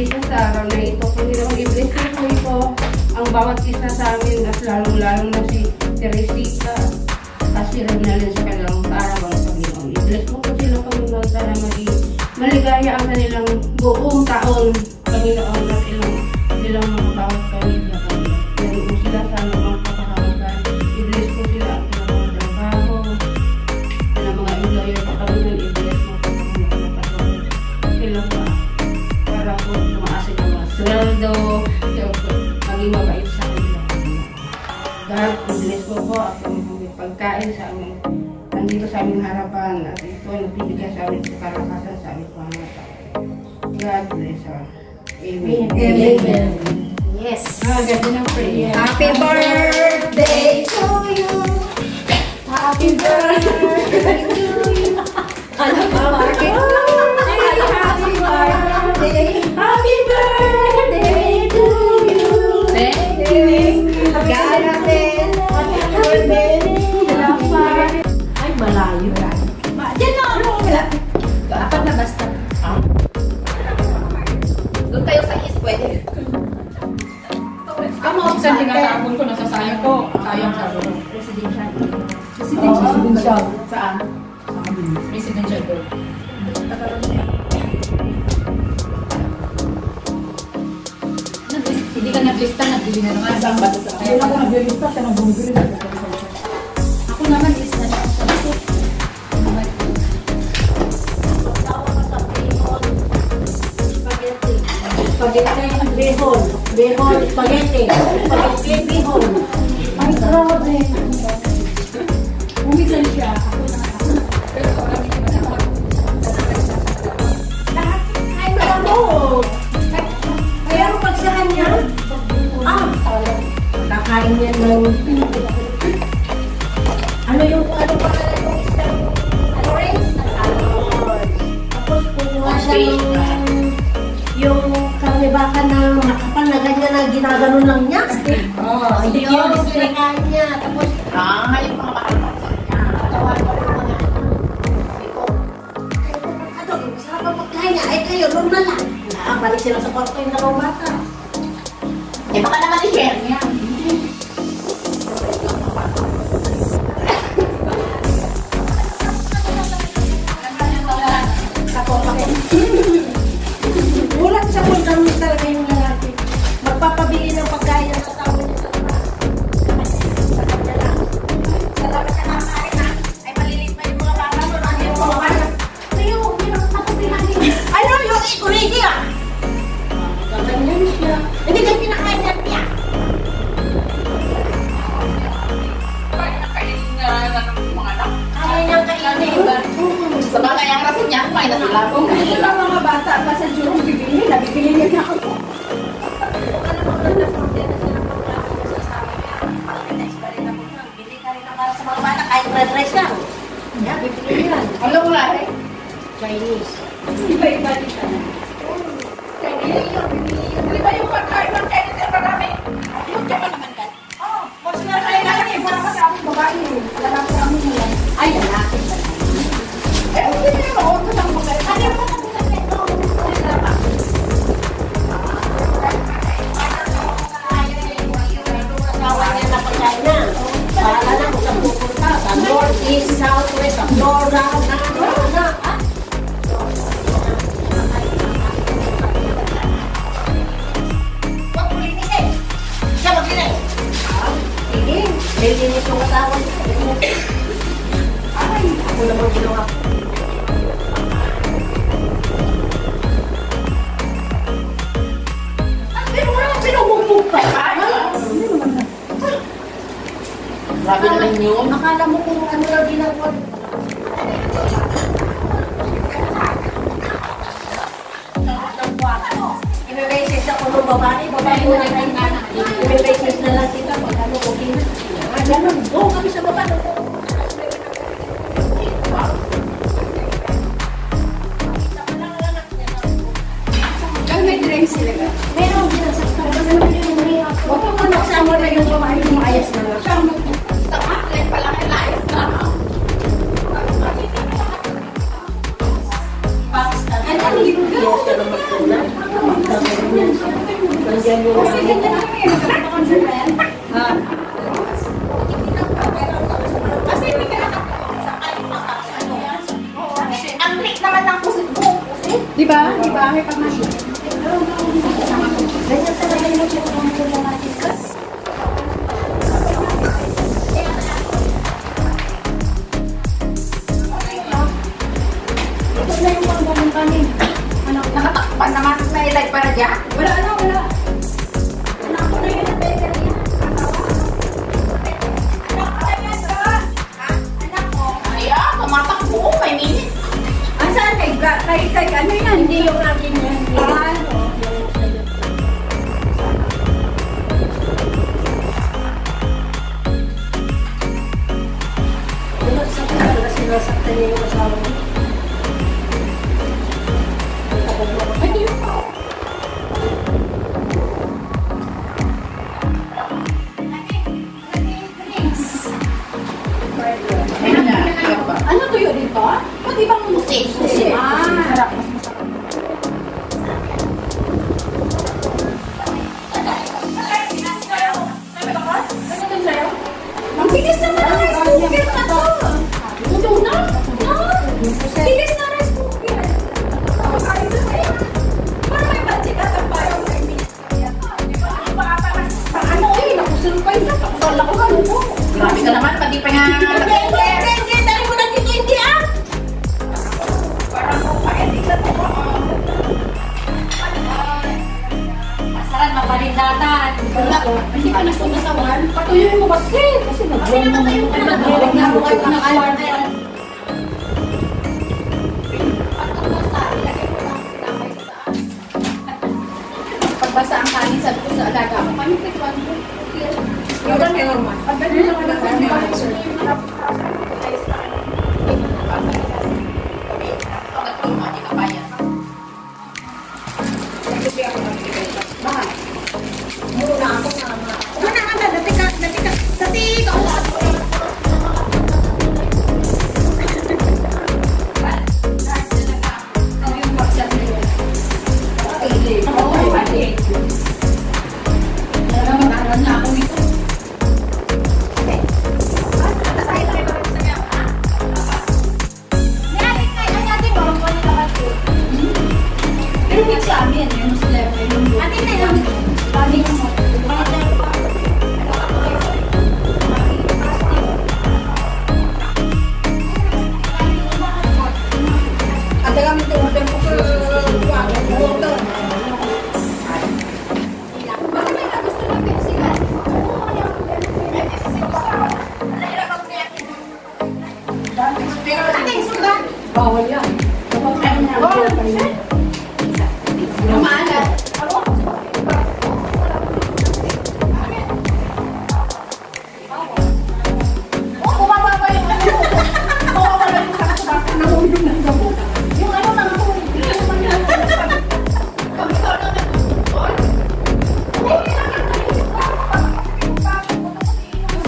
isa sa araw na ito. Panginoong i-bless niyo po ito ang bawat isa sa amin at lalong-lalong na si Teresita at si Renalyn sa kanilang arawan, Panginoon. I-bless mo po sila, Panginoon, sana maging maligaya ang kanilang buong taon, Panginoon, at ilang mga bawat pamilya, Panginoon. Yan po sila sana mga kapakawagan. I-bless po sila at mga trabaho, na mga employer pa, Panginoon. I-bless mo po, Panginoon, na patuloy sila pa para po tumaasig ang mga sweldo, maging mabait sa kanila. God, i-bless mo po at pagkain sa amin, nandito sa aming harapan at ito ay nagbibigay sa amin sa karakasan sa aming pangangataon. God bless her. Amen. Amen. Yes. Ganda ng prayer. Happy birthday to you. Happy birthday to you. Ano ba? Happy birthday. Happy birthday to you. Thank you. God bless. Happy birthday. Ay, malayo. Diyan na ako. Apat na basta. Doon tayo sa east, pwede. Minsan tinatapon ko, nasasayang ko. Sayang sa doon. Residential. Residential. Saan? Residential ko. Hindi ka naglista, nagbili na naman. Saan ba ito sa akin? Hindi ako naglista, siya nang bumibili. Ako naman is na siya. Spaghetti, behon, behon, spaghetti, spaghetti, behon. Ay, grabe. Umisan siya. Ako na. Lahat, ay, ano? Kaya mo pagsahan niya? Nakain niya ng... Ano yung, ano pa na yung isang... Ano rin? Tapos kumuha siya yung karnibaka na makapal na ganyan na ginaganon lang niya. Oo, hindi yun. Sinakain niya. Tapos, Yung mga makalapag niya. tawa ko ng mga ano, masarap ang pagkain niya. Ay kayo, normal lang. Nakabalik sila sa kwarto yung dalawang bata. Eh baka naman i-share niya. Ulan sa kung ganun talaga yung lalaki. Magpapabili ng pagkain ng tao niya sa labas. Sa kanya lang. Sa labas siya kakain na. Ay malilit pa yung mga bata mo. Ano yung mga bata? Tayo, hindi na kapatihan niya. Ano yung ikurigi ah? Ganyan siya. Hindi ka pinakain niya. Kaya niyang kainin. Sa bagay ang rason niya, kumain na sila. Kung gusto ng mga bata pa sa Jurong bibili, nabibili niya ako. Bili ka rin para sa mga bata, kahit red rice lang. Yeah, bibili yan. Ano mo lahat? Chinese. Iba-iba din siya. Di ba yung pagkain ng Chinese na marami? Yung kaya naman ka? Oh, mas na tayo na rin. Para kasi akong babae. Lalaki kami nila. Ay, lalaki ba? Eh, hindi niya noon sa mga pagkain. Ano yung mga pagkain? Bahala na kung saan pupunta. Sa north, east, south, west, sa Florida, na. Huwag mo linisin. Siya maglinis. Sige, lilinis yung asawa niya. Ay, ako naman ginawa ko. Pero wala nang pinumumug pa. Grabe naman yun. Akala mo kung ano lang ginagawa. I-message ako ng babae mo na kayo. I-message na lang kita pag ano, okay na. Ganun, go kami sa baba. Kaya may drinks sila ka. Meron, ginasaktan. Huwag mo nagsama na yung babae yung maayos na lang. Siya ang Pakistan. Ano yung siya na magtuna? bahay pag nasa. Ganyan talaga yung nagsusunod natin. Ito na yung mga ganun kanin. Ano? Nakatakpan naman na ilay para dyan. Wala na, wala. Anak ko na yun ang baker niya. Anak ko na yan, ha? Anak ko. Ay, tumatakbo. May minute. Saan kay ano yan? Hindi yung akin yan. Sinasaktan niya yung asawa niya. Ay, di yung pa. Ano to yun dito? Pati bang musik? Sarap. Ang bilis naman ang rice cooker na to. Ito na? Bilis na rice cooker. Para may budget at ang parang may minutes. Ano eh, nakusurprise na. Pakasala ko ano po. Grabe ka naman, pati pa nga. Hindi, dali mo na dito, hindi ah! Parang ko pa, hindi ka to. Masaran, mabalindatan. Hindi ka nasunasawan. Patuloy mo kasi. Kasi nag-vlog mo ngayon. Nag-vlog na ako kayo ng alarm na yan. Pagbasa ang kanin, sabi ko sa alaga ko, kami tikwan mo. Yung may normal. Muna ako mama. Muna ka, dati ka, kausap ko. Bawal yan. Maalat. Bumababa yung ano. Mawawala yung sakit sa bakit. Nahulog ng gamot. Yung ano nang tulog. Kami ko lang nagtutol.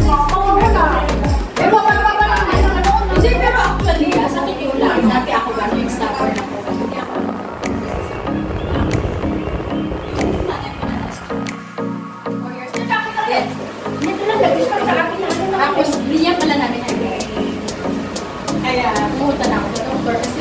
Mawawala. Eh, mawawala lang yung ano. Hindi, pero actually, sakit yung lang. Dati ako gano'n yung stopper na po. Hindi ako. Dito lang, nag-start sa akin na ano. Tapos, binigyan pala namin ng kaya pumunta na ako sa doktor kasi